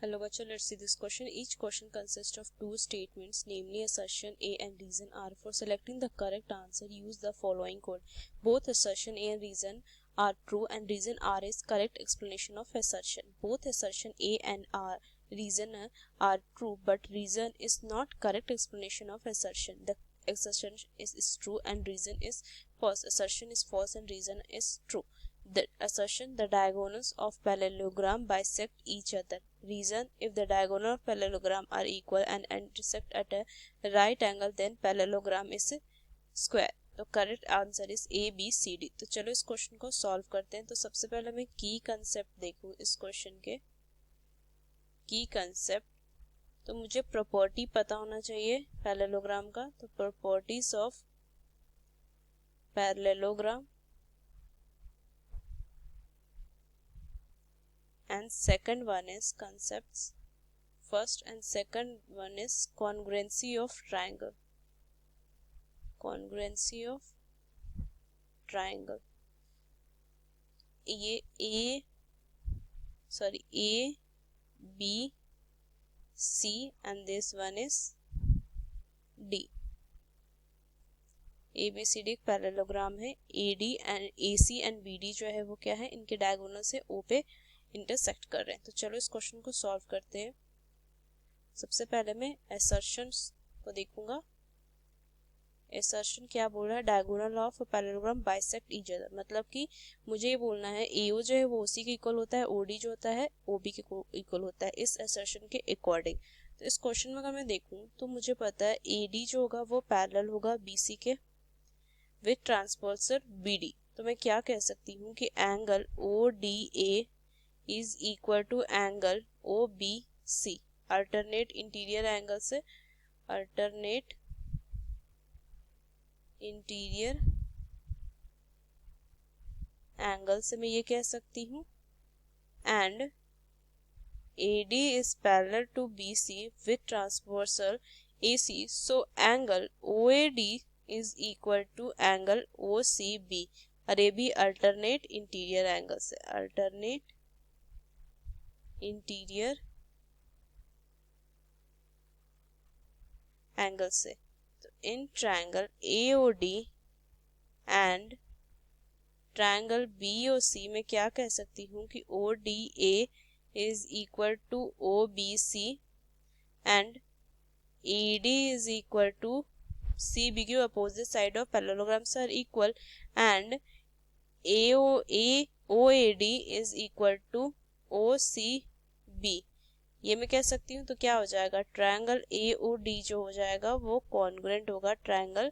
Hello, bachcho. Let's see this question. Each question consists of two statements, namely assertion A and reason R. For selecting the correct answer, use the following code. Both assertion A and reason are true, and reason R is correct explanation of assertion. Both assertion A and reason are true, but reason is not correct explanation of assertion. The assertion is true and reason is false. Assertion is false and reason is true. The assertion: the diagonals of parallelogram bisect each other. Reason: if the diagonal of parallelogram are equal and intersect at a right angle, then parallelogram is square. तो correct answer is ABCD। तो चलो इस question को solve करते हैं। तो सबसे पहले मैं की कंसेप्ट देखूं इस क्वेश्चन के। की कंसेप्ट तो मुझे प्रॉपर्टी पता होना चाहिए पैरेललोग्राम का। तो properties of parallelogram, and second one is concepts. First and second one is congruency of triangle. Congruency of triangle. A, B, C and this one is D. ABCD एक parallelogram है। AD and AC and BD जो है वो क्या है, इनके diagonal से O पे इंटरसेक्ट कर रहे हैं। तो चलो इस क्वेश्चन को सॉल्व करते हैं। सबसे पहले मैं असर्शंस को देखूंगा। असर्शन क्या बोल रहा है, diagonal of parallelogram bisect each other. मतलब कि मुझे ये बोलना है AO जो है वो OC के इक्वल होता है, OD जो होता है OB के इक्वल होता है इस असर्शन के अकॉर्डिंग। तो इस क्वेश्चन में अगर मैं देखूं तो मुझे पता है AD जो होगा वो पैरेलल होगा BC के विद ट्रांसवर्सल BD। तो मैं क्या कह सकती हूँ कि angle ODA is equal to angle OBC। Alternate interior angle से, अल्टरनेट इंटीरियर एंगल से मैं ये कह सकती हूँ। And AD is parallel to BC with transversal AC, so angle OAD is equal to angle OCB। और ये भी अल्टरनेट इंटीरियर एंगल से, अल्टरनेट इंटीरियर एंगल से। तो इन triangle AOD and triangle BOC में क्या कह सकती हूँ कि ODA is equal to OBC and AD is equal to CB की opposite side of parallelograms are equal and OAD is equal to OCB। ये मैं कह सकती हूँ। तो क्या हो जाएगा, ट्रायंगल AOD जो हो जाएगा वो कॉन्ग्रुएंट होगा ट्रायंगल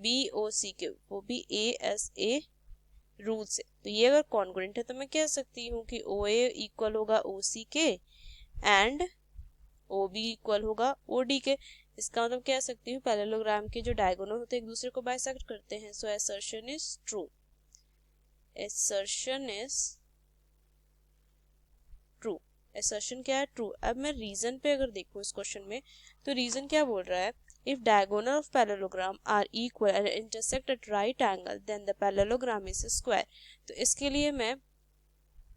BOC के, वो भी ASA रूल से। तो ये अगर कॉन्ग्रुएंट है तो मैं कह सकती हूँ कि OA इक्वल होगा OC के एंड OB इक्वल होगा OD के। इसका मतलब कह सकती हूँ पैरेललोग्राम के जो डायगोनल होते हैं एक दूसरे को बाइसेक्ट करते हैं। So assertion is true, assertion is true. Assertion क्या है, ट्रू। अब मैं रीजन पे अगर देखूं इस क्वेश्चन में तो रीजन क्या बोल रहा है, if diagonal of parallelogram are equal and intersect at right angle then the parallelogram is square. तो इसके लिए मैं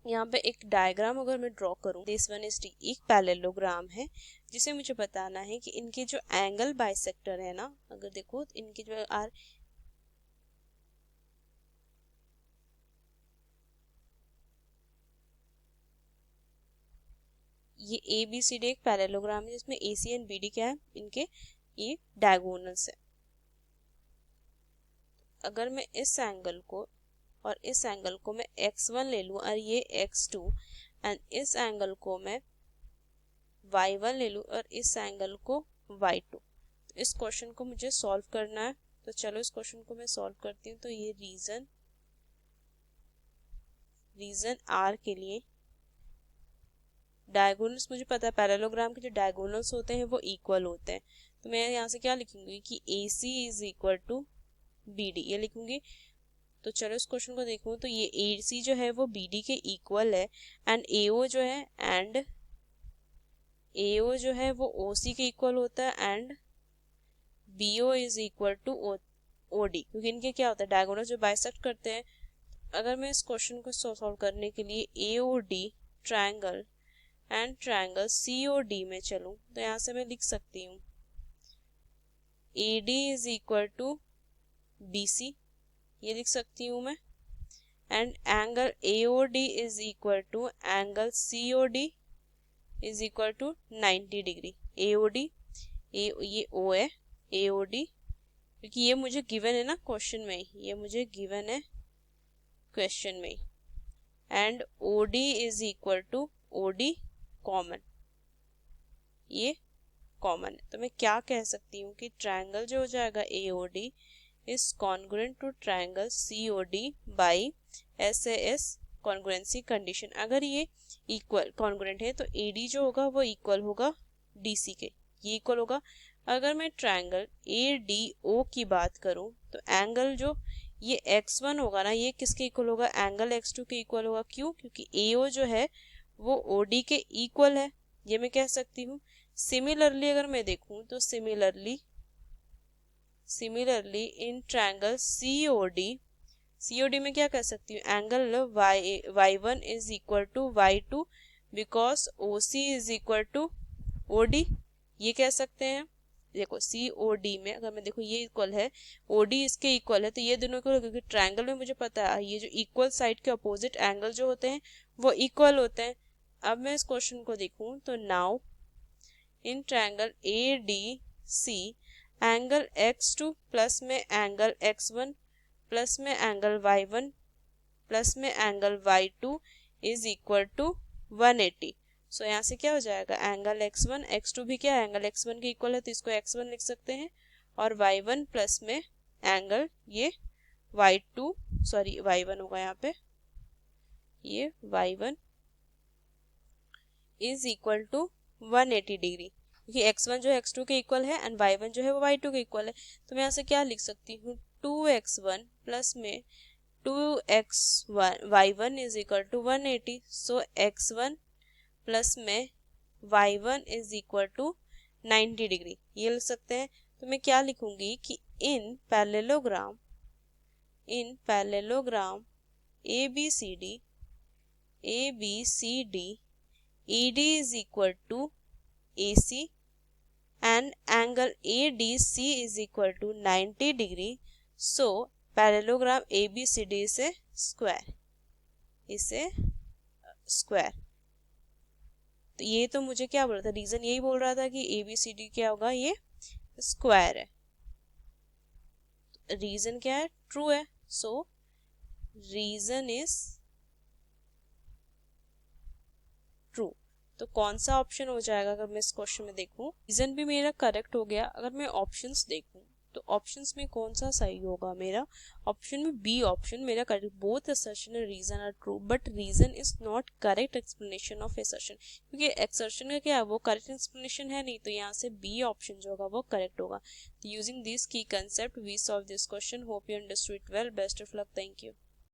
यहाँ पे एक डायग्राम अगर मैं ड्रॉ करूँ, दिस वन इज डी, एक पैरेललोग्राम है जिसे मुझे बताना है कि इनके जो एंगल बाइसेक्टर है ना, अगर देखो इनके जो आर ये ABCD एक पैरेललोग्राम है जिसमें AC एंड BD क्या है, इनके ये डायगोनल्स है। अगर मैं इस एंगल को और इस एंगल को मैं x1 ले लूं और ये x2 एंड इस एंगल को मैं y1 ले लूं और इस एंगल को y2, तो इस क्वेश्चन को मुझे सॉल्व करना है। तो चलो इस क्वेश्चन को मैं सॉल्व करती हूँ। तो ये रीजन R के लिए डायगोनल्स मुझे पता है पैरेललोग्राम के जो डायगोनल्स होते हैं वो इक्वल होते हैं। तो मैं यहाँ से क्या लिखूंगी कि AC is equal to BD, ये लिखूंगी। तो चलो इस क्वेश्चन को देखूं तो ये AC जो है वो BD के इक्वल है एंड AO जो है वो OC के इक्वल होता है and BO is equal to OD, क्योंकि इनके क्या होता है डायगोनल जो बाइसेक्ट करते हैं। अगर मैं इस क्वेश्चन को सॉल्व करने के लिए AOD triangle and triangle COD में चलूं तो यहाँ से मैं लिख सकती हूँ AD is equal to BC, ये लिख सकती हूँ मैं, and angle AOD is equal to angle COD is equal to 90 degree. AOD ये O है, AOD क्योंकि ये मुझे गिवन है ना क्वेश्चन में ही, ये मुझे गिवन है क्वेश्चन में ही, and OD is equal to OD common, ये कॉमन है। तो मैं क्या कह सकती हूँ कि ट्रायंगल जो हो जाएगा AOD is congruent to triangle COD by SAS congruency condition. अगर ये इक्वल कॉन्ग्रुएंट है तो AD जो होगा वो इक्वल होगा DC के, ये इक्वल होगा। अगर मैं ट्रायंगल ADO की बात करूं तो एंगल जो ये x1 होगा ना, ये किसके इक्वल होगा, एंगल x2 के इक्वल होगा। क्यों? क्योंकि AO जो है वो OD के इक्वल है, ये मैं कह सकती हूँ। सिमिलरली अगर मैं देखूं तो सिमिलरली इन ट्रायंगल COD में क्या कह सकती हूँ, angle y1 is equal to y2 because OC is equal to OD, ये कह सकते हैं। देखो COD में अगर मैं देखो ये इक्वल है, OD इसके इक्वल है, तो ये दोनों इक्वल, क्योंकि ट्रायंगल में मुझे पता है ये जो इक्वल साइड के अपोजिट एंगल जो होते हैं वो इक्वल होते हैं। अब मैं इस क्वेश्चन को देखूं तो now in triangle ADC angle x2 plus में एंगल x1 प्लस में एंगल y1 प्लस में angle y2 is equal to 180। So यहाँ से क्या हो जाएगा, एंगल x1 x2 भी क्या है, एंगल x1 के इक्वल है तो इसको x1 लिख सकते हैं, और y1 प्लस में एंगल ये y2 सॉरी y1 होगा यहाँ पे, ये y1 is equal to 180 degree, क्योंकि x1 जो है x2 के इक्वल है एंड y1 जो है वो y2 के इक्वल है। तो मैं यहाँ से क्या लिख सकती हूँ, 2x1 प्लस में 2x1 y1 is equal to 180। So x1 plus में y1 is equal to 90 degree, ये लिख सकते हैं। तो मैं क्या लिखूंगी कि इन parallelogram ABCD ED is equal to AC and angle ADC is equal to 90 degree. So parallelogram ABCD is a square. तो ये तो मुझे क्या बोल रहा था, रीजन यही बोल रहा था कि ABCD क्या होगा, ये स्क्वायर है। रीजन क्या है, ट्रू है। सो रीजन इज ट्रू। तो कौन सा ऑप्शन हो जाएगा, अगर मैं इस क्वेश्चन में देखूं, रीजन भी मेरा करेक्ट हो गया। अगर मैं ऑप्शंस देखूं तो ऑप्शंस में कौन सा सही होगा, मेरा ऑप्शन में बी ऑप्शन मेरा correct. Both assertion and reason are true but reason is not correct explanation of assertion, क्योंकि एक्सर्शन का क्या है, वो करेक्ट एक्सप्लेनेशन है नहीं, तो यहाँ से बी ऑप्शन जो होगा वो करेक्ट होगा। Using this key concept we solve this question. Hope you understood it well. Best of luck. Thank you.